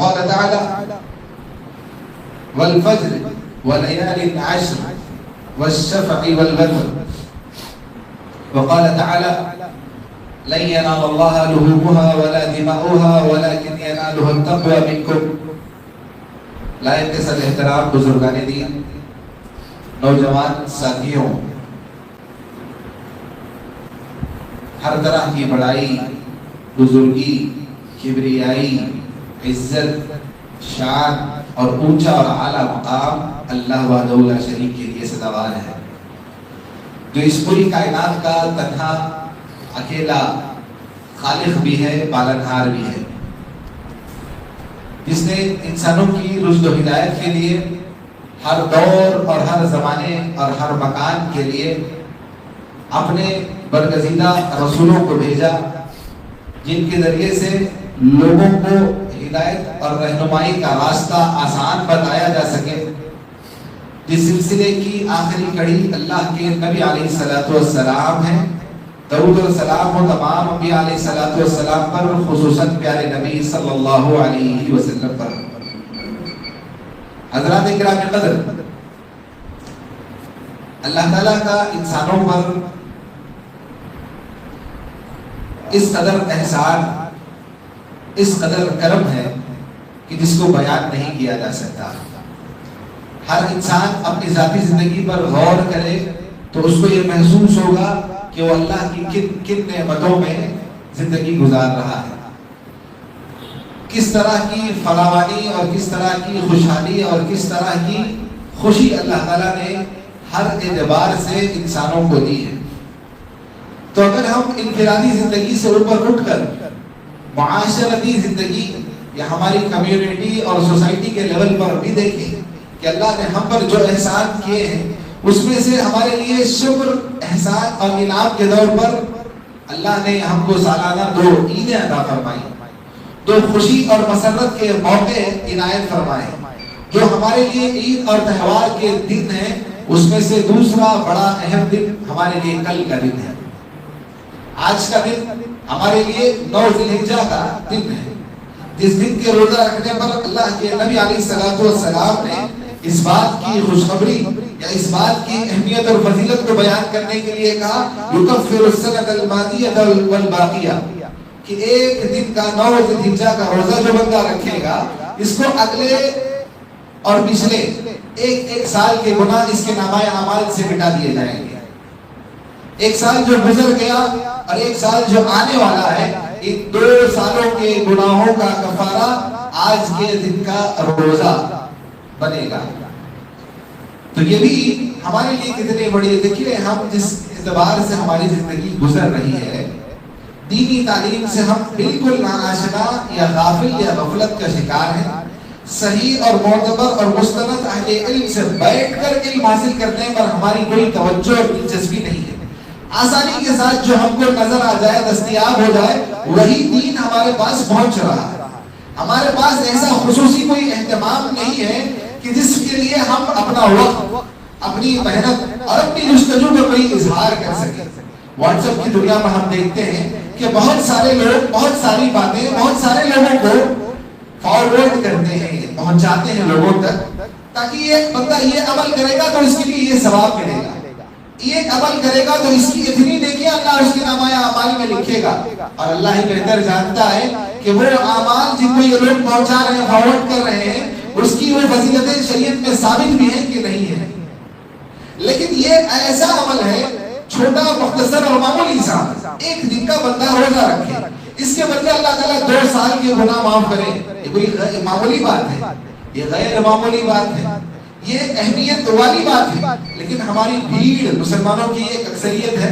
وقال تعالى والفجر وليال عشر والشفع والوتر وقال تعالى لن ينال الله لحومها ولا دماؤها ولكن يناله التقوى منكم. لائق کے ساتھ احترام بزرگان دین، نوجوان ساتھیوں، ہر طرح کی بڑائی، بزرگی، کبریائی، عزت، شان اور اونچا اور اعلیٰ مقام اللہ وحدہ لا شریک کے لیے سزاوار ہے، جو اس پوری کائنات کا تنہا اکیلا خالق بھی ہے، پالنہار بھی ہے، جس نے انسانوں کی رشد و ہدایت کے لیے ہر دور اور ہر زمانے اور ہر مکان کے لیے اپنے برگزیدہ رسولوں کو بھیجا، جن کے ذریعے سے لوگوں کو ہدایت اور رہنمائی کا راستہ آسان بتایا جا سکے، جس سلسلے کی آخری کڑی اللہ کے نبی علیہ الصلوۃ والسلام ہے۔ درود و سلام ہو تمام انبیاء علیہ الصلوۃ والسلام پر، خصوصاً پیارے نبی صلی اللہ علیہ وسلم پر۔ حضرات کرام قدر، اللہ تعالیٰ کا انسانوں پر اس قدر احسان، اس قدر کرم ہے کہ جس کو بیان نہیں کیا جا سکتا۔ ہر انسان اپنی ذاتی زندگی پر غور کرے تو اس کو یہ محسوس ہوگا کہ وہ اللہ کی کن کن نعمتوں میں زندگی گزار رہا ہے، کس طرح کی فراوانی اور کس طرح کی خوشحالی اور کس طرح کی خوشی اللہ تعالیٰ نے ہر اعتبار سے انسانوں کو دی ہے۔ تو اگر ہم انفرادی زندگی سے اوپر اٹھ کر معاشرتی زندگی یا ہماری کمیونٹی اور سوسائٹی کے لیول پر بھی دیکھیں کہ اللہ نے ہم پر جو احسان کیے ہیں، اس میں سے ہمارے لیے شکر، احسان اور انعام کے طور پر اللہ نے ہم کو سالانہ 2 عیدیں عطا فرمائی، 2 خوشی اور مسرت کے موقع عنایت فرمائے، جو ہمارے لیے عید اور تہوار کے دن ہیں۔ اس میں سے دوسرا بڑا اہم دن ہمارے لیے کل کا دن ہے۔ آج کا دن ہمارے لیے 9 ذی الحجہ کا دن ہے، جس دن کے روزہ رکھنے پر اللہ کے نبی علیہ الصلوۃ والسلام نے اس بات کی خوشخبری یا اس بات کی اہمیت اور فضیلت کو بیان کرنے کے لیے کہا یکفر السنۃ الماضیہ والباقیہ، کہ ایک دن کا 9 ذی الحجہ کا روزہ جو بندہ رکھے گا، اس کو اگلے اور پچھلے ایک سال کے گناہ اس کے نامہ اعمال سے مٹا دیے جائیں گے۔ ایک سال جو گزر گیا اور ایک سال جو آنے والا ہے، ان 2 سالوں کے گناہوں کا کفارہ آج کے دن کا روزہ بنے گا۔ تو یہ بھی ہمارے لیے کتنے بڑی، دیکھیے ہم جس اعتبار سے ہماری زندگی گزر رہی ہے، دینی تعلیم سے ہم بالکل ناآشنا یا غافل یا غفلت کا شکار ہیں۔ صحیح اور معتبر اور مستند اہل علم سے بیٹھ کر علم حاصل کرنے پر ہماری کوئی توجہ اور دلچسپی نہیں ہے۔ آسانی کے ساتھ جو ہم کو نظر آ جائے، دستیاب ہو جائے، وہی دین ہمارے پاس پہنچ رہا ہے۔ ہمارے پاس ایسا خصوصی کوئی اہتمام نہیں ہے کہ جس کے لیے ہم اپنا وقت، اپنی محنت اور اپنی جستجو کا کوئی اظہار کر سکیں۔ واٹس ایپ کی دنیا میں ہم دیکھتے ہیں کہ بہت سارے لوگ بہت ساری باتیں بہت سارے لوگوں کو فارورڈ کرتے ہیں، پہنچاتے ہیں لوگوں تک، تاکہ یہ بندہ یہ عمل کرے گا تو اس کے لیے یہ ثواب ملے گا، یہ عمل کرے گا تو اس کی اتنی نیکیاں اللہ اس کے نامہ اعمال میں لکھے گا۔ اور اللہ ہی بہتر جانتا ہے کہ وہ اعمال جن کو یہ لوگ پہنچا رہے ہیں، فارورڈ کر رہے ہیں، اس کی وہ فضیلتیں شریعت میں ثابت بھی ہیں کہ نہیں ہے۔ لیکن یہ ایسا عمل ہے، چھوٹا مختصر اور معمولی سا، ایک دن کا بندہ روزہ رکھے، اس کے بدلے اللہ تعالیٰ 2 سال کے گناہ معاف کرے، یہ کوئی معمولی بات ہے؟ یہ غیر معمولی بات ہے، یہ اہمیت والی بات ہے۔ لیکن ہماری بھیڑ، مسلمانوں کی ایک اکثریت ہے،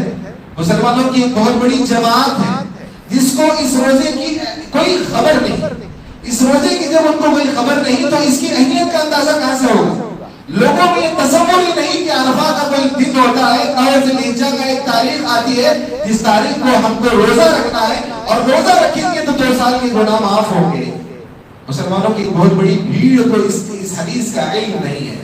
مسلمانوں کی ایک بہت بڑی جماعت ہے، جس کو اس روزے کی کوئی خبر نہیں۔ اس روزے کی جب ان کو کوئی خبر نہیں تو اس کی اہمیت کا اندازہ کہاں سے ہوگا؟ لوگوں میں یہ تصور ہی نہیں کہ عرفہ کا کوئی دن ہوتا ہے، 9 ذی الحجہ کا ایک تاریخ آتی ہے جس تاریخ کو ہم کو روزہ رکھنا ہے، اور روزہ رکھیں گے تو 2 سال کے گناہ معاف ہوں گے۔ مسلمانوں کی بہت بڑی بھیڑ کو اس حدیث کا علم نہیں ہے،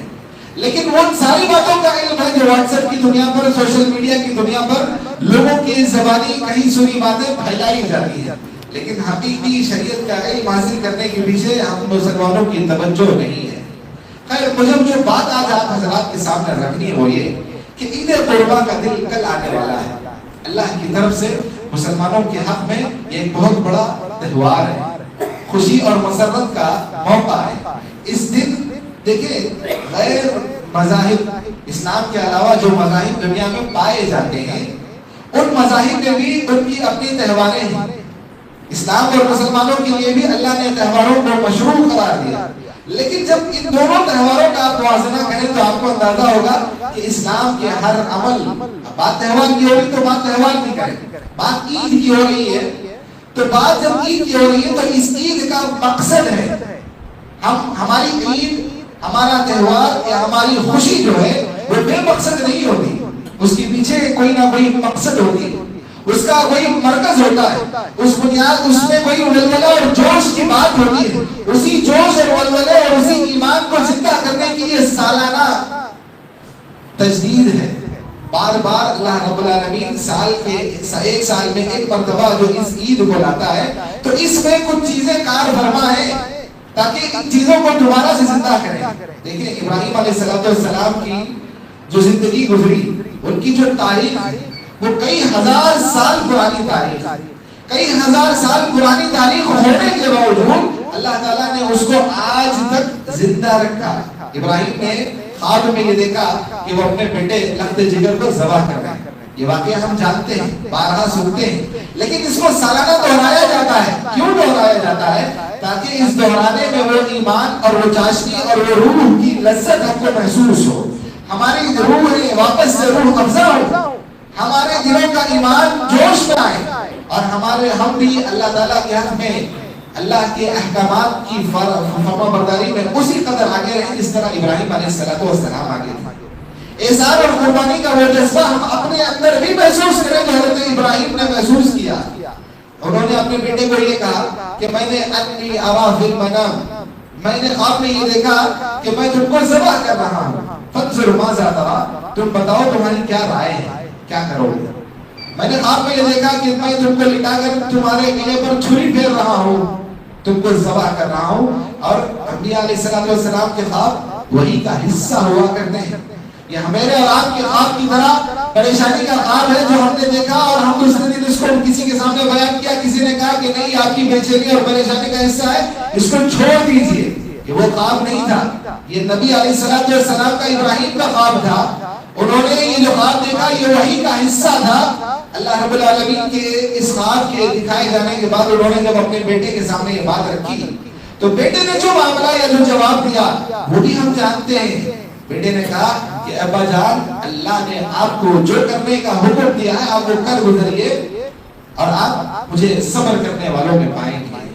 لیکن وہ ساری باتوں کا علم ہے جو واٹس ایپ کی دنیا پر، سوشل میڈیا کی دنیا پر لوگوں کی زبانی کہیں سنی باتیں پھیلائی جاتی ہیں۔ لیکن حقیقی شریعت کا علم حاصل کرنے کے پیچھے ہم مسلمانوں کی توجہ نہیں ہے۔ خیر، مجھے جو بات آج آپ حضرات کے سامنے رکھنی ہے وہ یہ کہ عید قربا کا دن کل آنے والا ہے۔ اللہ کی طرف سے مسلمانوں کے حق میں یہ ایک بہت بڑا تہوار ہے، خوشی اور مسرت کا موقع ہے۔ اس دن دیکھیں، غیر مذاہب اسلام کے علاوہ جو مذاہب دنیا میں پائے جاتے ہیں ان مذاہب میں بھی ان کی اپنی تہواریں ہیں۔ اسلام اور مسلمانوں کے لیے بھی اللہ نے تہواروں کو مشروع قرار دیا، لیکن جب ان دونوں تہواروں کا آپ موازنہ کریں تو آپ کو اندازہ ہوگا کہ اسلام کے ہر عمل، بات تہوار کی ہو رہی تو بات تہوار کی کریں، بات عید کی ہو رہی ہے تو بات جب عید کی ہو رہی ہے تو اس عید کا مقصد ہے، ہماری عید، ہمارا تہوار یا ہماری خوشی جو ہے وہ بے مقصد نہیں ہوتی، اس کے پیچھے کوئی نہ کوئی مقصد ہوتی ہے، اس کا کوئی مرکز ہوتا ہے، اس بنیاد، اس میں کوئی ولولہ اور جوش کی بات ہوتی ہے، اسی جوش اور ولولے اور اسی ایمان کو زندہ کرنے کے لیے سالانہ تجدید ہے۔ بار بار اللہ رب العالمین سال کے ایک سال میں ایک مرتبہ جو اس عید کو لاتا ہے تو اس میں کچھ چیزیں کار فرما ہے تاکہ ان چیزوں کو دوبارہ سے زندہ کریں۔ دیکھیں، ابراہیم علیہ السلام کی جو زندگی گزری، ان کی جو تاریخ وہ کئی ہزار سال پرانی تاریخ، کئی ہزار سال پرانی تاریخ ہونے کے باوجود اللہ تعالیٰ نے اس کو آج تک زندہ رکھا۔ ابراہیم نے خواب میں یہ دیکھا کہ وہ اپنے بیٹے لخت جگر کو ذبح کر رہے ہیں، یہ واقعہ ہم جانتے ہیں، بارہا سنتے ہیں، لیکن اس کو سالانہ دہرایا جاتا ہے۔ کیوں دہرایا جاتا ہے؟ تاکہ اس دہرانے میں وہ ایمان اور وہ چاشنی اور وہ روح کی لذت ہم کو محسوس ہو، ہماری روح واپس سے روح افزا ہو، ہمارے دلوں کا ایمان جوش میں آئے اور ہم بھی اللہ تعالیٰ کے حق میں اللہ کے احکامات کی فرما برداری میں اسی قدر آگے رہے جس طرح ابراہیم علیہ السلام آگے تھے۔ احسان اور قربانی کا وہ جذبہ ہم اپنے اندر بھی محسوس کریں جو حضرت ابراہیم نے محسوس کیا۔ انہوں نے اپنے بیٹے کو یہ کہا کہ میں نے انی ارا فی المنام، میں نے خواب میں یہ دیکھا کہ میں تم کو ذبح کر رہا ہوں، فانظر ماذا ترى، تم بتاؤ تمہاری کیا رائے ہے، کیا کرو گے؟ میں نے خواب میں یہ دیکھا کہ میں تم کو لٹا کر تمہارے گلے پر چھری پھیر رہا ہوں، تم کو ذبح کر رہا ہوں۔ اور انبیاء علیہ السلام کے خواب وحی کا حصہ ہوا کرتے ہیں۔ یہ ہمارے اور آپ کے خواب کی طرح پریشانی کا خواب ہے جو ہم نے دیکھا اور ہم دوسرے دن اس کو کسی کے سامنے بیان کیا، کسی نے کہا کہ نہیں، آپ کی بے چینی اور پریشانی کا حصہ ہے، اس کو چھوڑ دیجئے، کہ وہ خواب نہیں تھا، یہ نبی علیہ السلام کا ابراہیم کا خواب تھا۔ انہوں نے یہ جو خواب دیکھا یہ وحی کا حصہ تھا۔ اللہ رب العالمین کے اس خواب کے دکھائے جانے کے بعد انہوں نے جب اپنے بیٹے کے سامنے یہ بات رکھی تو بیٹے نے جو معاملہ یا جو جواب دیا وہ بھی ہم جانتے ہیں۔ بیٹے نے کہا کہ ابا جان، اللہ نے آپ کو جو کرنے کا حکم دیا ہے آپ وہ کر گزریے اور آپ مجھے صبر کرنے والوں میں پائیں گے۔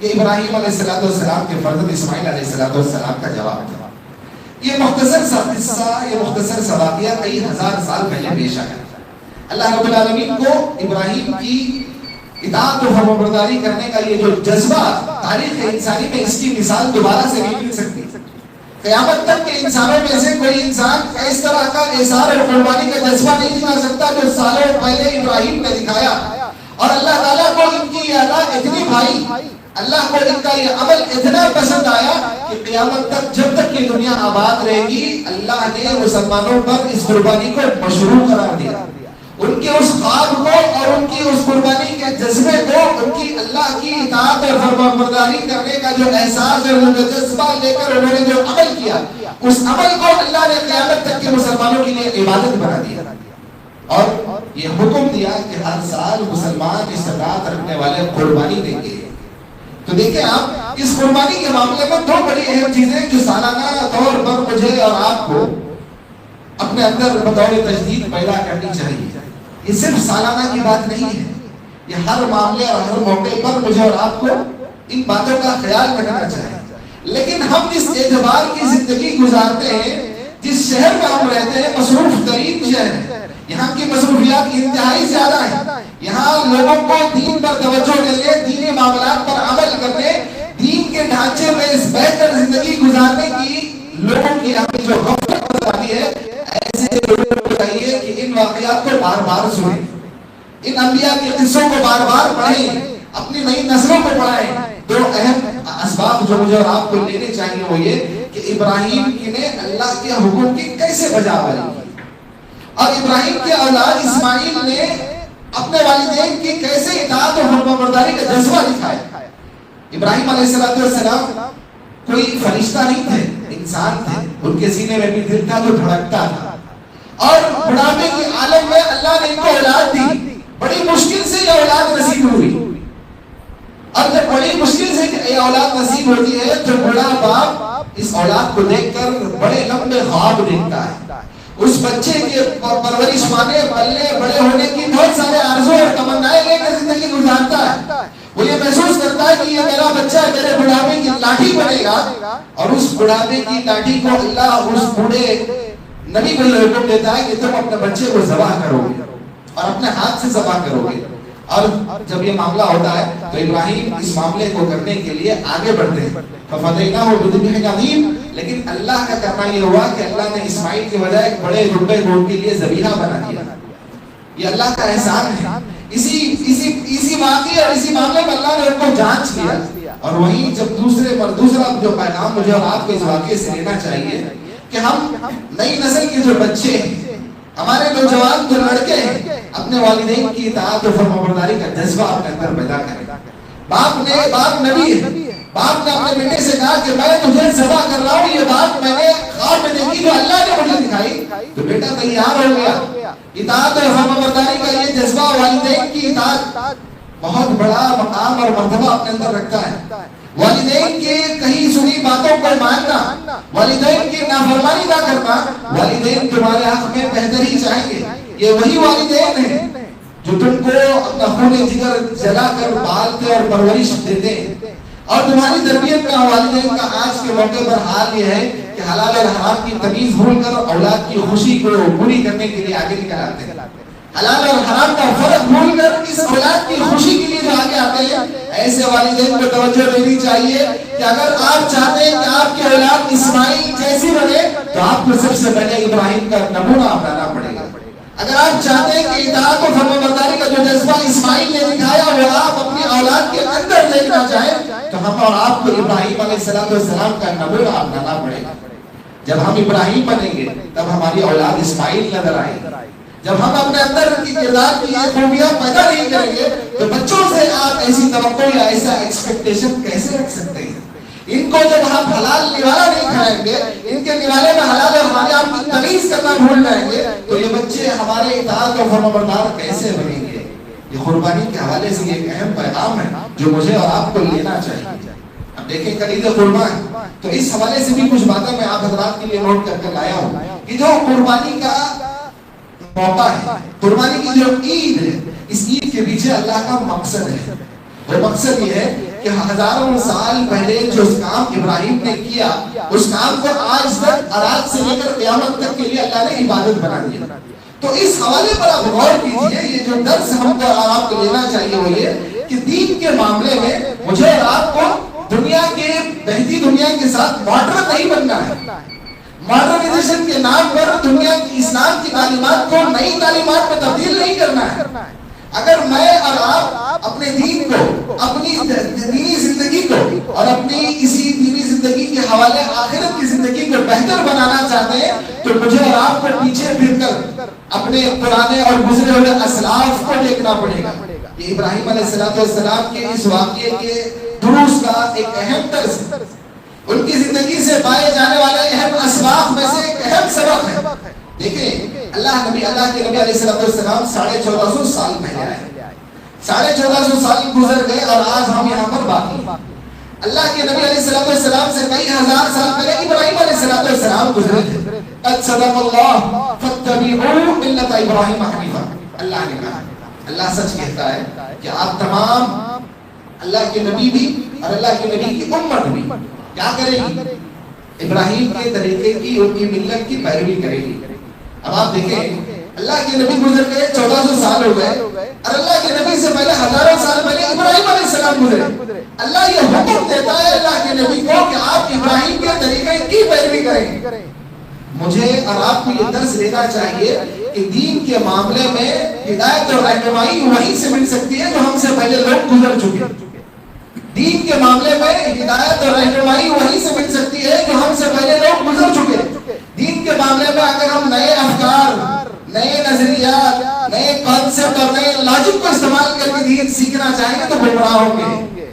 یہ ابراہیم علیہ السلام کے فرزند اسماعیل علیہ السلام کا جواب تھا۔ یہ مختصر سا قصہ، یہ مختصر سا واقعہ کئی ہزار سال پہلے پیش آیا۔ اللہ رب العالمین کو ابراہیم کی اطاعت و فرمانبرداری کرنے کا یہ جو جذبہ تاریخ انسانی میں، اس کی مثال دوبارہ سے نہیں مل سکتی۔ قیامت تک کے انسانوں میں سے کوئی انسان اس طرح کا احسان اور قربانی کا جذبہ نہیں دکھا سکتا جو سالوں پہلے ابراہیم نے دکھایا۔ اور اللہ تعالیٰ کو ان کی یہ ادا اتنی بھائی، اللہ کو ان کا یہ عمل اتنا پسند آیا کہ قیامت تک جب تک یہ دنیا آباد رہے گی اللہ نے مسلمانوں پر اس قربانی کو مشروع قرار دیا۔ ان کے اس خواب کو اور ان کی اس قربانی کے جذبے کو، ان کی اللہ کی اطاعت اور فرمانبرداری کرنے کا جو احساس اور جذبہ لے کر انہوں نے جو عمل کیا، اس عمل کو اللہ نے قیامت تک کے مسلمانوں کے لیے عبادت بنا دیا اور یہ حکم دیا کہ ہر سال مسلمان استطاعت رکھنے والے قربانی دیں گے۔ تو دیکھیں آپ اس قربانی کے معاملے میں دو بڑی اہم چیزیں جو سالانہ طور پر مجھے اور آپ کو اپنے اندر بطور تجدید پیدا کرنی چاہیے۔ یہ صرف سالانہ کی بات نہیں ہے، یہ ہر معاملے اور ہر موقع پر مجھے اور آپ کو ان باتوں کا خیال رکھنا چاہیے۔ لیکن ہم جس اعتبار کی زندگی گزارتے ہیں، جس شہر میں ہم رہتے ہیں، مصروف ترین شہر ہے، یہاں کی مصروفیات انتہائی زیادہ ہیں۔ یہاں لوگوں کو دین پر توجہ دینے، دینی معاملات پر عمل کرنے، دین کے ڈھانچے میں اس بہتر زندگی گزارنے کی لوگوں کی ہمیں جو غفلت نظر آتی ہے، ایسے لوگوں کو چاہیے کہ ان واقعات کو بار بار سنیں، ان انبیاء کے قصوں کو بار بار پڑھیں اپنی نئی نسلوں کو پڑھائیں۔ دو اہم اسباب جو مجھے اور آپ کو لینے چاہیے وہ یہ کہ ابراہیم نے اللہ کے حکم کی کیسے بجا لائی، اور ابراہیم کے اولاد اسماعیل نے اپنے والدین کی کیسے اطاعت اور فرمانبرداری کا جذبہ دکھایا۔ ابراہیم علیہ السلام کوئی فرشتہ نہیں تھے، انسان تھے، ان کے سینے میں بھی دل تھا جو دھڑکتا تھا، اور بڑھاپے کے عالم میں اللہ نے ان کو اولاد دی، بڑی مشکل سے یہ اولاد نصیب ہوئی، اور جب بڑی مشکل سے یہ اولاد نصیب ہوتی ہے تو بڑا باپ اس اولاد کو دیکھ کر بڑے لمبے خواب دیکھتا ہے، اس بچے کے پرورش پانے، پلنے، بڑے ہونے کی بہت سارے آرزو اور تمنائیں لے کر زندگی گزارتا ہے۔ وہ یہ محسوس کرتا ہے کہ یہ میرا بچہ میرے بڑھاپے کی لاٹھی بنے گا، اور اس بڑھاپے کی لاٹھی کو اللہ اس بوڑھے نبی کو یہ حکم دیتا ہے کہ تم اپنے بچے کو ذبح کرو گے اور اپنے ہاتھ سے ذبح کرو گے۔ اور جب یہ معاملہ ہوتا ہے تو ابراہیم اس معاملے کو کرنے کے لیے آگے بڑھتے ہیں، فَفَدَيْنَاهُ بِذِبْحٍ عَظِيمٍ، لیکن اللہ کا کرنا یہ ہوا کہ اللہ نے اسماعیل کے بجائے ایک بڑے رتبے کو ان کے لیے ذبیحہ بنا دیا۔ یہ اللہ کا احسان ہے۔ اسی واقعے اور اسی معاملے میں اللہ نے ان کو جانچ لیا، اور وہیں جب دوسرا جو پیغام مجھے اور آپ کو اس واقعے سے لینا چاہیے کہ ہم نئی نسل کے جو بچے ہیں، ہمارے نوجوان جو لڑکے ہیں، اپنے والدین کی اطاعت و فرمانبرداری کا جذبہ اپنے اندر پیدا کریں۔ باپ نبی ہے، باپ نے اپنے بیٹے سے کہا کہ میں تجھے ذبح کر رہا ہوں، یہ بات میں نے خواب میں دیکھی جو اللہ نے مجھے دکھائی، تو بیٹا تیار ہو گیا۔ اطاعت و فرمانبرداری کا یہ جذبہ، والدین کی اطاعت بہت بڑا مقام اور مرتبہ اپنے اندر رکھتا ہے۔ والدین کے کہیں سنی باتوں کو ماننا، والدین کی نافرمانی نہ کرنا، والدین تمہارے حق میں بہتر ہی چاہیں گے۔ یہ وہی والدین ہیں جو تم کو اپنا خون جگر جلا کر پالتے اور پرورش دیتے ہیں، اور تمہاری تربیت کا والدین کا آج کے موقع پر حال یہ ہے کہ حلال اور حرام کی تمیز بھول کر اولاد کی خوشی کو پوری کرنے کے لیے آگے نکل آتے ہیں، حلال اور حرام کا فرق بھول کر اس اولاد کی خوشی کے لیے جو آگے آتے ہیں۔ ایسے والدین کو توجہ دینی چاہیے کہ اگر آپ چاہتے ہیں کہ آپ کی اولاد اسماعیل جیسی بنے تو آپ کو سب سے پہلے ابراہیم کا نمونہ اپنانا پڑے گا۔ اگر آپ چاہتے ہیں کہ اطاعت و فرمانبرداری کا جو جذبہ اسماعیل نے دکھایا وہ آپ اپنی اولاد کے اندر دیکھنا چاہیں تو ہم اور آپ کو ابراہیم علیہ السلام کا نمونہ اپنانا پڑے گا۔ جب ہم ابراہیم بنیں گے تب ہماری اولاد اسماعیل نظر آئے گی۔ جب ہم اپنے اندر کی کردار کی یہ خوبیاں پیدا نہیں کریں گے تو بچوں سے آپ ایسی توقع یا ایسا ایکسپیکٹیشن کیسے رکھ سکتے ہیں؟ ان کو جب ہم حلال نوالا نہیں کھائیں گے، ان کے نوالے میں حلال اور حرام کی تمیز کرنا بھول جائیں گے تو یہ بچے ہمارے اطاعت اور فرمانبردار کیسے بنیں گے؟ یہ قربانی کے حوالے سے ایک اہم پیغام ہے جو مجھے اور آپ کو لینا چاہیے۔ اب دیکھیں کلید قربان، تو اس حوالے سے بھی کچھ باتیں میں آپ حضرات کے لیے نوٹ کر کے لایا ہوں کہ جو قربانی کا موقع ہے، قربانی کی جو عید ہے، اس عید کے پیچھے اللہ کا مقصد ہے۔ وہ مقصد یہ ہے کہ ہزاروں سال پہلے جو اس کام ابراہیم نے کیا، اس کام کو آج تک اور آج سے لے کر قیامت تک کے لیے اللہ نے عبادت بنا دیا۔ تو اس حوالے پر آپ غور کیجئے، یہ جو درس ہم کو اور آپ کو لینا چاہیے وہ یہ کہ دین کے معاملے میں مجھے اور آپ کو دنیا کے بہتی دنیا کے ساتھ ماڈرن نہیں بننا ہے۔ ماڈرنائزیشن کے نام پر دنیا کی اسلام کی تعلیمات کو نئی تعلیمات میں تبدیل نہیں کرنا ہے۔ اگر میں اور آپ اپنے دین کو، اپنی دینی زندگی کو اور اپنی اسی دینی زندگی کے حوالے آخرت کی زندگی کو بہتر بنانا چاہتے ہیں تو مجھے اور آپ کو پیچھے پھر کر اپنے پرانے اور گزرے ہوئے اسلاف کو دیکھنا پڑے گا۔ یہ ابراہیم علیہ السلام کے اس واقعے کے دروس کا ایک اہم درس ہے، ان کی زندگی سے پائے جانے والے اہم اسباق میں سے ایک اہم سبق ہے۔ دیکھیں اللہ کے نبی علیہ السلام 1450 سال پہلے آئے، 1450 سال گزر گئے اور آج ہم یہاں پر باقی ہیں۔ اللہ کے نبی علیہ السلام سے کئی ہزار سال پہلے ابراہیم علیہ السلام گزرے تھے۔ قد صدق اللہ فاتبعوا ملت ابراہیم حنیفا، اللہ نے کہا، اللہ سچ کہتا ہے کہ آپ تمام اللہ کے نبی بھی اور اللہ کے نبی کی امت بھی کیا کرے گی؟ ابراہیم کے طریقے کی، ان کی ملت کی پیروی کرے گی۔ اب آپ دیکھیں اللہ کے نبی گزر گئے، 1400 سال ہو گئے، اور اللہ کے نبی سے پہلے ہزاروں سال پہلے ابراہیم علیہ السلام گزرے۔ اللہ یہ حکم دیتا ہے اللہ کے نبی کو کہ آپ ابراہیم کے طریقے کی پیروی کریں۔ مجھے اور آپ کو یہ درس لینا چاہیے کہ دین کے معاملے میں ہدایت اور رہنمائی وہیں سے مل سکتی ہے جو ہم سے پہلے لوگ گزر چکے. دین کے معاملے میں ہدایت اور رہنمائی وہیں سے مل سکتی ہے جو ہم سے پہلے لوگ گزر چکے. دین کے معاملے میں اگر ہم نئے افکار، نئے نظریات، نئے کانسیپٹ اور نئے لاجک کو استعمال کر کے دین سیکھنا چاہیں گے تو گمراہ ہوں گے،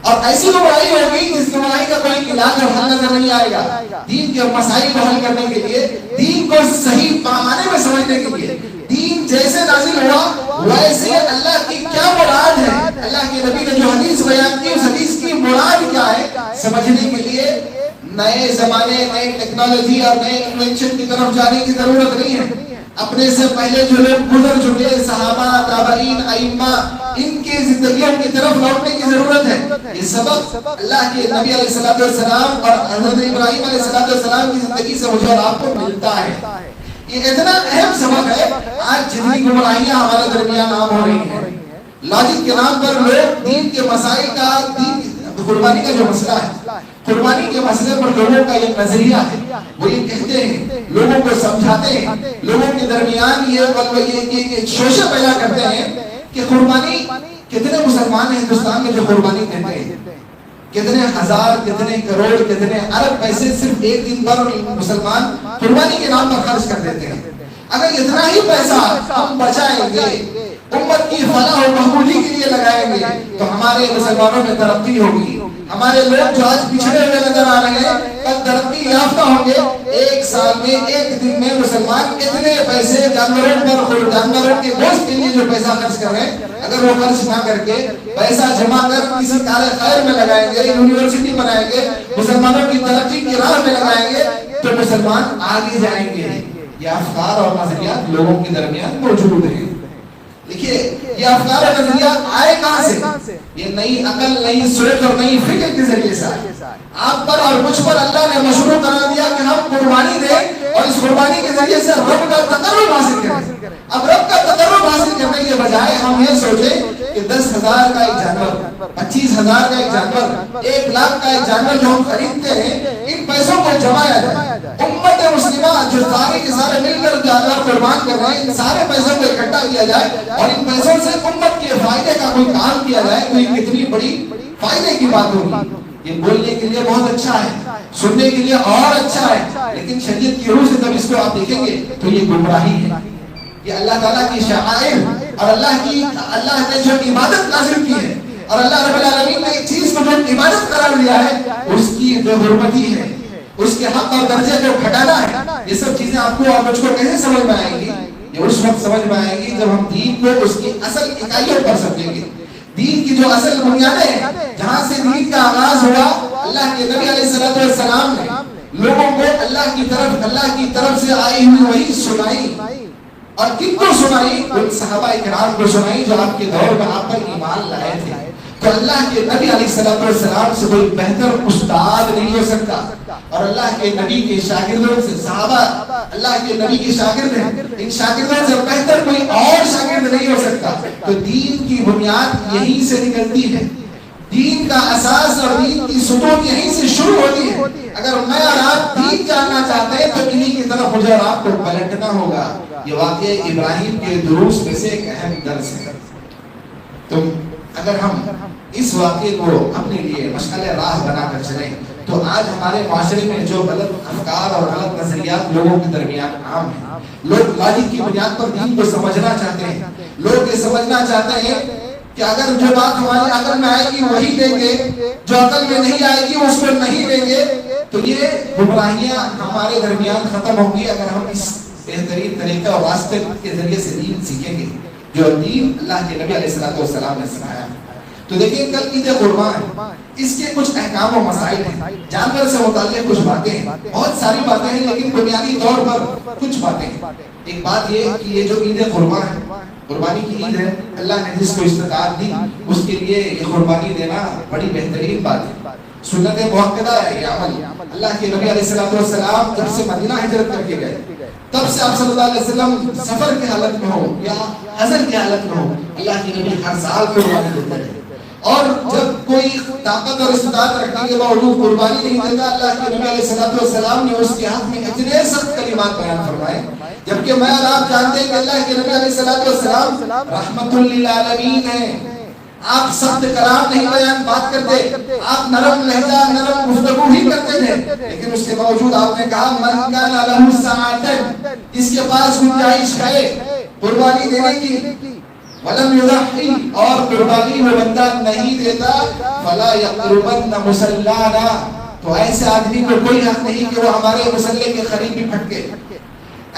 اور ایسی گمراہی ہوگی جس گمراہی کا کوئی علاج اور حل نظر نہیں آئے گا. دین کے مسائل کو حل کرنے کے لیے، دین کو صحیح معنی میں سمجھنے کے لیے، دین جیسے نازل ہوا ویسے اللہ کی کیا مراد ہے، اللہ کے نبی نے جو حدیث بیان کی اس حدیث کی مراد کیا ہے، سمجھنے کے لیے نئے زمانے، نئے ٹیکنالوجی اور نئے انوینشن کی طرف جانے کی ضرورت نہیں ہے. اپنے سے پہلے جو لوگ گزر چکے صحابہ، تابعین، ائمہ، ان کی زندگیوں کی طرف لوٹنے کی ضرورت ہے. یہ سبق اللہ کے نبی علیہ السلام اور حضرت ابراہیم علیہ السلام کی زندگی سے مجھے اور آپ کو ملتا ہے. یہ اتنا اہم سبق ہے. آج جتنی گمراہیاں ہمارے درمیان عام ہو رہی ہیں، لاجک کے نام پر لوگ دین کے مسائل کا، قربانی کا جو مسئلہ ہے، قربانی کے مسئلے پر لوگوں کا یہ نظریہ ہے، وہ یہ کہتے ہیں، لوگوں کو سمجھاتے ہیں، لوگوں کے درمیان یہ شوشہ پیدا کرتے ہیں کہ قربانی، کتنے مسلمان ہیں ہندوستان میں جو قربانی دیتے ہیں، کتنے ہزار، کتنے کروڑ، کتنے ارب پیسے صرف ایک دن پر مسلمان قربانی کے نام پر خرچ کر دیتے ہیں. اگر اتنا ہی پیسہ ہم بچائیں گے، امت کی فلاح و بہبودی کے لیے لگائیں گے تو ہمارے مسلمانوں میں ترقی ہوگی. ہمارے لوگ جو آج پچھڑے ہوئے نظر آ رہے ہیں کل ترقی یافتہ ہوں گے. ایک سال میں، ایک دن میں مسلمان کتنے پیسے جانوروں کے گوشت کے لیے جو پیسہ خرچ کر رہے ہیں، اگر وہ خرچ نہ کر کے پیسہ جمع کر کسی کار خیر میں لگائیں گے، یونیورسٹی بنائیں گے، مسلمانوں کی ترقی کی راہ میں لگائیں گے تو مسلمان آگے جائیں گے. یہ افکار اور نظریات لوگوں کے درمیان موجود ہیں. دیکھیے یہ افکار اور نظریات آئے کہاں سے؟ یہ نئی عقل، نئی سوچ اور نئی فکر کے ذریعے سے آپ پر اور مجھ پر اللہ نے مشروع قرار دیا کہ ہم قربانی دیں اور اس قربانی کے ذریعے سے رب کا تقرب حاصل کریں. اب رب کا تقرب حاصل کرنے کے بجائے ہم یہ سوچیں کہ 10,000 کا ایک جانور، 25,000 کا ایک جانور، 1,00,000 کا ایک جانور جو ہم خریدتے ہیں، ان پیسوں کو جمایا جائے. امت مسلمہ جو سارے کے سارے مل کر جانور قربان کر رہے ہیں، ان سارے پیسوں کو اکٹھا کیا جائے اور ان پیسوں سے امت کے فائدے کا کوئی کام کیا جائے تو یہ کتنی بڑی فائدے کی بات ہوگی. یہ بولنے کے لیے بہت اچھا ہے، سننے کے لیے اور اچھا ہے، لیکن شریعت کی روح سے جب اس کو آپ دیکھیں گے تو یہ گمراہی ہے. یہ اللہ تعالیٰ کی شعائر اور اللہ نے جو عبادت نازل کی ہے اور اللہ رب العالمین نے ایک چیز کو جو عبادت قرار دیا ہے اس کی جو حرمتی ہے، اس کے حق اور درجے کو گھٹانا ہے. یہ سب چیزیں آپ کو اور مجھ کو کیسے سمجھ میں آئیں گی؟ یہ اس وقت سمجھ میں آئیں گی جب ہم دین کو اس کی اصل اکائیوں پر سمجھیں گے. دین کی جو اصل بنیادیں ہیں، جہاں سے دین کا آغاز ہوا، اللہ کے نبی علیہ السلام نے لوگوں کو اللہ کی طرف سے آئی ہوئی وحی سنائی. اور کن کو سنائی؟ ان صحابہ کرام کو سنائی جو آپ کے دور میں آپ پر ایمان لائے تھے. تو اللہ کے نبی علیہ السلام سے کوئی بہتر استاد نہیں ہو سکتا، اور اللہ کے نبی کے شاگردوں سے، صحابہ اللہ کے نبی کے شاگرد ہیں، ان شاگردوں سے بہتر کوئی اور شاگرد نہیں ہو سکتا. تو دین کی بنیاد یہیں سے نکلتی ہے، دین کا اساس اور دین کی ستون یہیں سے شروع ہوتی ہے. اگر میں اور آپ دین جاننا چاہتے ہیں تو انہی کی طرف مجھے اور آپ کو پلٹنا ہوگا. یہ واقعہ ابراہیم کے دروس میں سے ایک اہم درس ہے. تو اگر ہم اس واقعے کو اپنے لیے مشعل راہ بنا کر چلیں تو آج ہمارے معاشرے میں جو غلط افکار اور غلط نظریات لوگوں کے درمیان عام ہیں، لوگ لاجک کی بنیاد پر دین کو سمجھنا چاہتے ہیں، لوگ یہ سمجھنا چاہتے ہیں کہ اگر جو بات ہماری عقل میں آئے گی وہی دیں گے، جو عقل میں نہیں آئے گی اس کو نہیں دیں گے. تو یہ گمراہیاں ہمارے درمیان ختم ہوں گی اگر ہم اس بہترین طریقہ اور راستے کے ذریعے سے دین سیکھیں گے جو دین اللہ کے نبی علیہ السلام نے سکھایا. تو دیکھیں کل عید قربان ہے، اس کے کچھ احکام و مسائل ہیں، جانور سے متعلق کچھ باتیں ہیں، بہت ساری باتیں ہیں لیکن بنیادی طور پر کچھ باتیں ہیں. ایک بات یہ کہ یہ جو عید قربان ہے، قربانی کی عید ہے، اللہ نے جس کو استطاعت دی اس کے لیے یہ قربانی دینا بڑی بہترین بات ہے. سنت موقدہ ہے یہ عمل. اللہ کے نبی علیہ السلام جب سے مدینہ ہجرت کر کے گئے تب سے آپ صلی اللہ علیہ وسلم سفر کی حالت میں ہو یا حضر کی حالت میں ہو، اللہ کے نبی ہر سال قربانی دیتے ہیں. اور جب کوئی طاقت اور استطاعت رکھنے کے باوجود قربانی نہیں دیتا، اللہ کے نبی علیہ السلام نے اس کے حق میں اتنے سخت کلمات بیان فرمائے، جبکہ میں اور آپ جانتے ہیں کہ اللہ کے نبی علیہ السلام رحمت للعالمین ہیں۔ آپ سخت کلام نہیں بیان بات کرتے، آپ نرم لہجہ نرم گفتگو ہی کرتے تھے، لیکن اس کے باوجود آپ نے کہا من کان لہ ساعۃ، اس کے پاس گنجائش ہے قربانی دینے کی، ولم یضحی، اور قربانی وہ بندہ نہیں دیتا، فلا یقربن مصلانا، تو ایسے آدمی کو کوئی حق نہیں کہ وہ ہمارے مصلی کے قریب بھی پھٹکے۔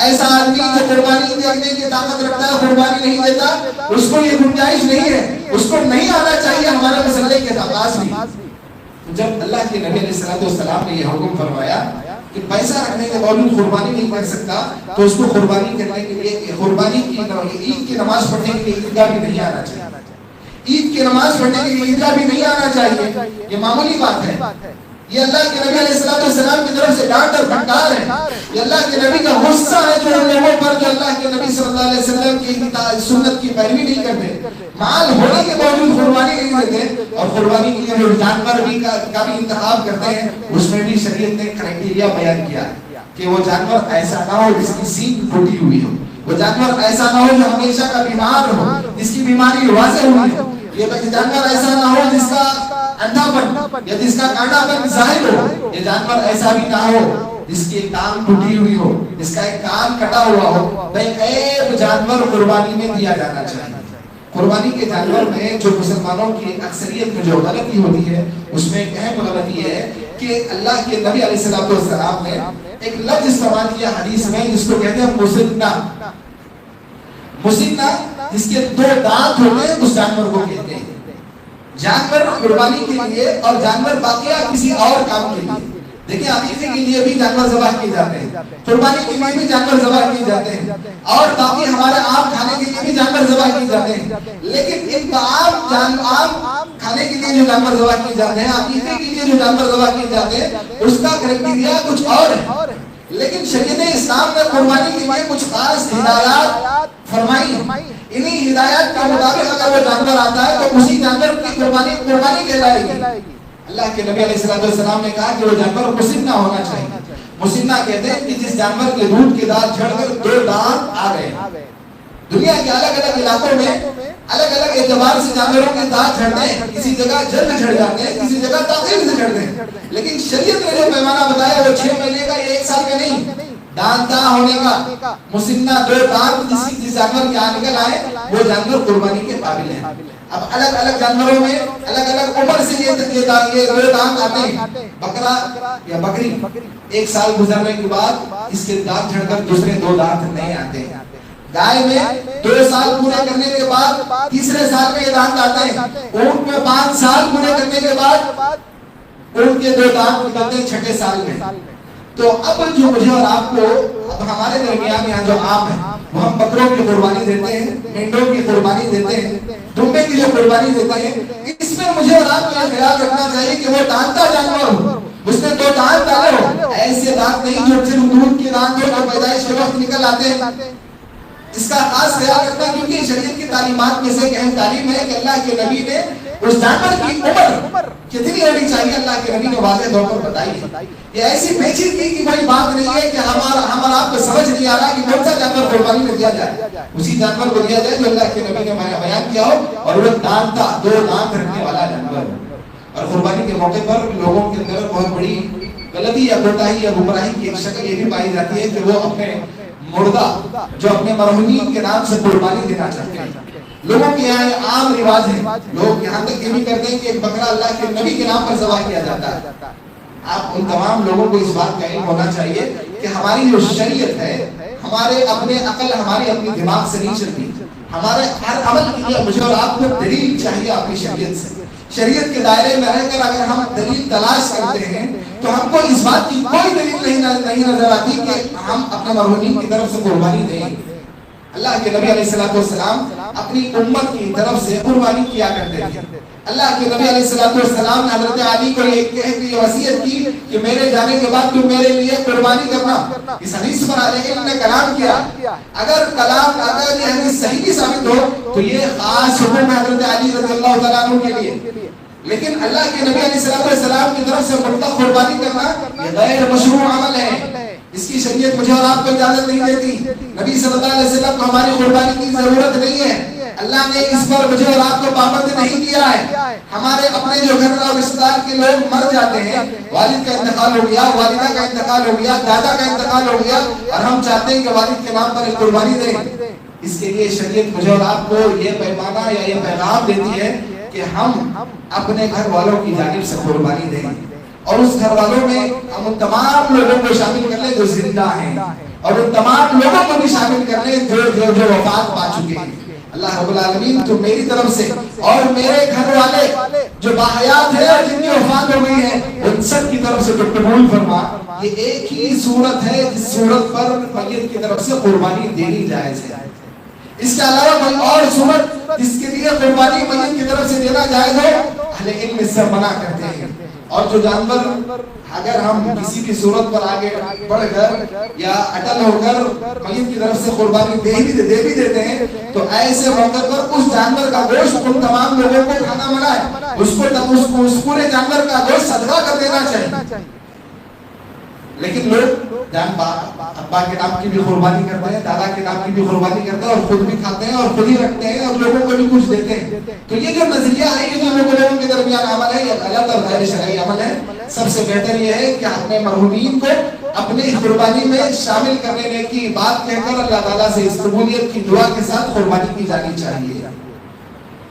ایسا آدمی جو قربانی دینے کی طاقت رکھتا ہے قربانی نہیں دیتا، اس کو یہ گنجائش نہیں ہے، اس کو نہیں آنا چاہیے ہمارے مصلی کے پاس بھی۔ جب اللہ کے نبی علیہ السلام نے یہ حکم فرمایا کہ پیسہ رکھنے کے باوجود قربانی نہیں کر سکتا، تو اس کو قربانی کرنے کے لیے قربانی کی عید کی نماز پڑھنے کے لیے عیدگاہ بھی نہیں آنا چاہیے، عید کی نماز پڑھنے کے لیے عیدگاہ بھی نہیں آنا چاہیے، یہ معمولی بات ہے۔ یہ اللہ کے نبی علیہ السلام کی طرف سے ڈانٹ اور پھٹکار ہے، یہ اللہ کے نبی کا غصہ ہے جو ان لوگوں پر جو اللہ کے نبی صلی اللہ علیہ وسلم کی سنت کی پیروی نہیں کرتے، مال ہونے کے باوجود قربانی نہیں دیتے، اور قربانی کے لیے جو جانور بھی کا بھی انتخاب کرتے ہیں، اس میں بھی شریعت نے کرائٹیریا بیان کیا کہ وہ جانور ایسا نہ ہو جس کی سینگ ٹوٹی ہوئی ہو، وہ جانور ایسا نہ ہو جو ہمیشہ کا بیمار ہو، جس کی بیماری واضح ہوئی ہو، یہ جانور ایسا نہ ہو جس کا اندھا پن یا جس کا کانٹا پن ظاہر ہو، یہ جانور ایسا بھی نہ ہو جس کی ٹانگ ٹوٹی ہوئی ہو، جس کا ایک کان کٹا ہوا ہو، بھئی ایک جانور قربانی میں دیا جانا چاہیے۔ قربانی کے جانور میں جو مسلمانوں کی اکثریت میں جو غلطی ہوتی ہے، اس میں ایک اہم غلطی ہے کہ اللہ کے نبی علیہ السلام نے ایک لفظ استعمال کیا حدیث میں جس کو کہتے ہیں مسنہ۔ مسنہ جس کے دو دانت ہوتے ہیں اس جانور کو کہتے ہیں۔ جانور قربانی کے لیے اور جانور باقیہ کسی اور کام کے لیے، دیکھیں عقیقے کے لیے بھی جانور ذبح کیے جاتے ہیں، قربانی کے لیے بھی جانور ذبح کیے جاتے ہیں، اور باقی ہمارے عام کھانے کے لیے بھی جانور ذبح کیے جاتے ہیں، لیکن ایک عام کھانے کے لیے جو جانور ذبح کیے جاتے ہیں، عقیقے کے لیے جو جانور ذبح کیے جاتے ہیں، اس کا کرائٹیریا کچھ اور ہے، لیکن شریعت اسلام نے قربانی کے لیے کچھ خاص ہدایات فرمائی، انہی ہدایات کے مطابق اگر وہ جانور آتا ہے تو اسی جانور کی قربانی کہلائے گی۔ اللہ کے نبی علیہ السلام نے کہا کہ وہ جانور مسنہ ہونا چاہیے۔ مسنہ کہتے ہیں کہ جس جانور کے دودھ کے دانت جھڑ کر دو دانت آ گئے۔ دنیا کے الگ الگ علاقوں میں الگ الگ اعتبار سے جانوروں کے دانت جھڑتے ہیں، کسی جگہ جلد جھڑ جاتے ہیں، کسی جگہ تاخیر سے جھڑتے ہیں، لیکن شریعت نے جو پیمانہ بتایا وہ 6 مہینے کا یا 1 سال کا نہیں، دانتا ہونے کا۔ مسنہ دو دانت جس جانور کے نکل آئے وہ جانور قربانی کے قابل ہے۔ اب الگ الگ جانوروں میں الگ الگ عمر سے یہ دو دانت آتے ہیں۔ بکرا یا بکری 1 سال گزرنے کے بعد اس کے دانت جھڑ کر دوسرے 2 دانت نہیں آتے ہیں۔ گائے میں 2 سال پورے کرنے کے بعد تیسرے سال میں یہ دانت آتے ہیں۔ اونٹ میں 5 سال پورے کرنے کے بعد اونٹ کے 2 دانت نکلتے ہیں 6 سال میں۔ تو اب جو مجھے اور آپ کو اب ہمارے درمیان یہاں جو عام ہے وہ ہم بکروں کی قربانی دیتے ہیں، مینڈوں کی قربانی دیتے ہیں، دمبے کی جو قربانی دیتے ہیں، اس میں مجھے اور آپ کو یہ خیال رکھنا چاہیے کہ وہ دانتا جانور ہو، اس میں 2 دانت ڈالے ہو، ایسے دانت نہیں جو صرف دودھ کے دانت ہو جو پیدائش کے وقت نکل آتے ہیں۔ اس کا خاص خیال رکھنا کیونکہ شریعت کی تعلیمات میں سے ایک اہم تعلیم ہے کہ اللہ کے نبی نے اس جانور کی عمر کتنی ہونی چاہیے اللہ کے نبی نے واضح طور پر بتائی ہے۔ یہ ایسی پیچیدگی کی کوئی بات نہیں ہے کہ ہمارا آپ کو سمجھ نہیں آ رہا کہ کون سا جانور قربانی میں دیا جائے، اسی جانور کو دیا جائے جو اللہ کے نبی نے بیان کیا ہو اور وہ دانتا 2 دانت رکھنے والا جانور ہو۔ اور قربانی کے موقع پر لوگوں کے اندر بہت بڑی غلطی یا کوتاہی یا گمراہی کی ایک شکل یہ بھی پائی جاتی ہے کہ وہ اپنے مردہ جو اپنے مرحومین کے نام سے قربانی دینا چاہتے ہیں۔ لوگوں کے یہاں یہ عام رواج ہے، لوگ یہاں تک یہ بھی کرتے ہیں کہ ایک بکرا اللہ کے نبی کے نام پر ذبح کیا جاتا ہے۔ آپ ان تمام لوگوں کو اس بات کا علم ہونا چاہیے کہ ہماری جو شریعت ہے، ہمارے اپنے عقل ہماری اپنی دماغ سے نہیں چلتی، ہمارے ہر عمل کے لیے مجھے اور آپ کو دلیل چاہیے اپنی شریعت سے۔ شریعت کے دائرے میں رہ کر اگر ہم دلیل تلاش کرتے ہیں تو ہم کو اس بات کی کوئی دلیل نہیں نظر آتی کہ ہم اپنے مرحومین کی طرف سے قربانی دیں۔ اللہ کے نبی علیہ السلام اپنی امت کی طرف سے قربانی کیا کرتے تھے۔ اللہ کے نبی علیہ السلام نے حضرت علی کو یہ وصیت کی کہ میرے جانے کے بعد تم میرے لیے قربانی کرنا. اس حدیث پر علیہ السلام نے کلام کیا. اگر یہ حدیث صحیح بھی ثابت ہو تو یہ خاص حکم ہے حضرت علی رضی اللہ تعالیٰ عنہ کے لیے. لیکن اللہ کے نبی علیہ السلام کی طرف سے مطلق قربانی کرنا یہ غیر مشروع عمل ہے. اس کی شریعت مجھے اور آپ کو اجازت نہیں دیتی. نبی صلی اللہ علیہ وسلم کو ہماری قربانی کی ضرورت نہیں ہے. اللہ نے اس پر مجھے اور آپ کو پابند نہیں کیا ہے. ہمارے اپنے جو گھر اور رشتہ دار کے لوگ مر جاتے ہیں, والد کا انتقال ہو گیا, والدہ کا انتقال ہو گیا, دادا کا انتقال ہو گیا, اور ہم چاہتے ہیں کہ والد کے نام پر ایک قربانی دیں. اس کے لیے شریعت مجھے اور آپ کو یہ پیمانہ یا یہ پیغام دیتی ہے کہ ہم اپنے گھر والوں کی جانب سے قربانی دیں, اور اس گھر والوں میں ہم ان تمام لوگوں کو شامل کر لیں جو زندہ ہیں, اور ان تمام لوگوں کو بھی شامل کر لیں جو وفات پا چکے ہیں. اللہ رب العالمین تو میری طرف سے اور میرے گھر والے جو باحیات ہیں جن کی وفات ہو گئی ہے ان سب کی طرف سے تو قبول فرما. یہ ایک ہی صورت ہے جس صورت پر میت کی طرف سے قربانی دینی جائز ہے. اس کے علاوہ کوئی اور صورت جس کے لیے قربانی میت کی طرف سے دینا جائز ہے اہل علم اس سے منع کرتے ہیں. اور جو جانور اگر ہم کسی بھی صورت پر آگے بڑھ کر یا اٹل ہو کر میت کی طرف سے قربانی دے بھی دیتے ہیں تو ایسے موقع پر اس جانور کا گوشت ان تمام لوگوں کو کھانا منع ہے. اس پورے جانور کا گوشت صدقہ کر دینا چاہیے. لیکن لوگ ابا کے نام کی بھی قربانی کرتے ہیں, دادا کے نام کی بھی قربانی کرتے ہیں, اور خود بھی کھاتے ہیں اور خود ہی رکھتے ہیں اور لوگوں کو بھی کچھ دیتے ہیں. تو یہ جو نظریہ ہے یہ جو لوگوں کے درمیان عمل ہے یہ غلط اور غیر شرعی عمل ہے. سب سے بہتر یہ ہے کہ اپنے مرحومین کو اپنی قربانی میں شامل کرنے کی بات کہہ کر اللہ تعالیٰ سے اس قبولیت کی دعا کے ساتھ قربانی کی جانی چاہیے.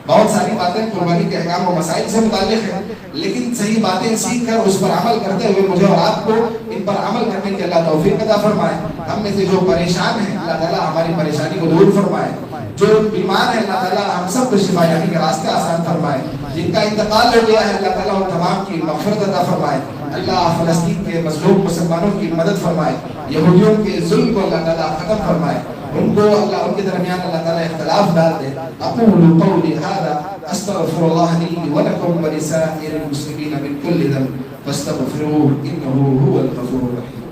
بہت ساری باتیں قربانی کے احکام و مسائل سے متعلق ہیں, لیکن صحیح باتیں سیکھ کر اس پر عمل کرتے ہوئے مجھے اور آپ کو ان پر عمل کرنے کی اللہ توفیق عطا فرمائے. ہم میں سے جو پریشان ہیں اللہ تعالیٰ ہماری پریشانی کو دور فرمائے. جو بیمار ہیں اللہ تعالیٰ ہم سب کو شفا یابی کے راستے آسان فرمائے. جن کا انتقال ہو گیا ہے اللہ تعالیٰ ان تمام کی مغفرت عطا فرمائے. اللہ فلسطین کے مظلوم مسلمانوں کی مدد فرمائے. یہودیوں کے ظلم کو اللہ تعالیٰ ختم فرمائے. ان کو اللہ ان کے درمیان اللہ تعالیٰ اختلاف ڈال دے. اقول قولی هذا استغفر الله لي ولكم ولسائر المسلمين من كل ذنب فاستغفروه انه هو الغفور الرحيم.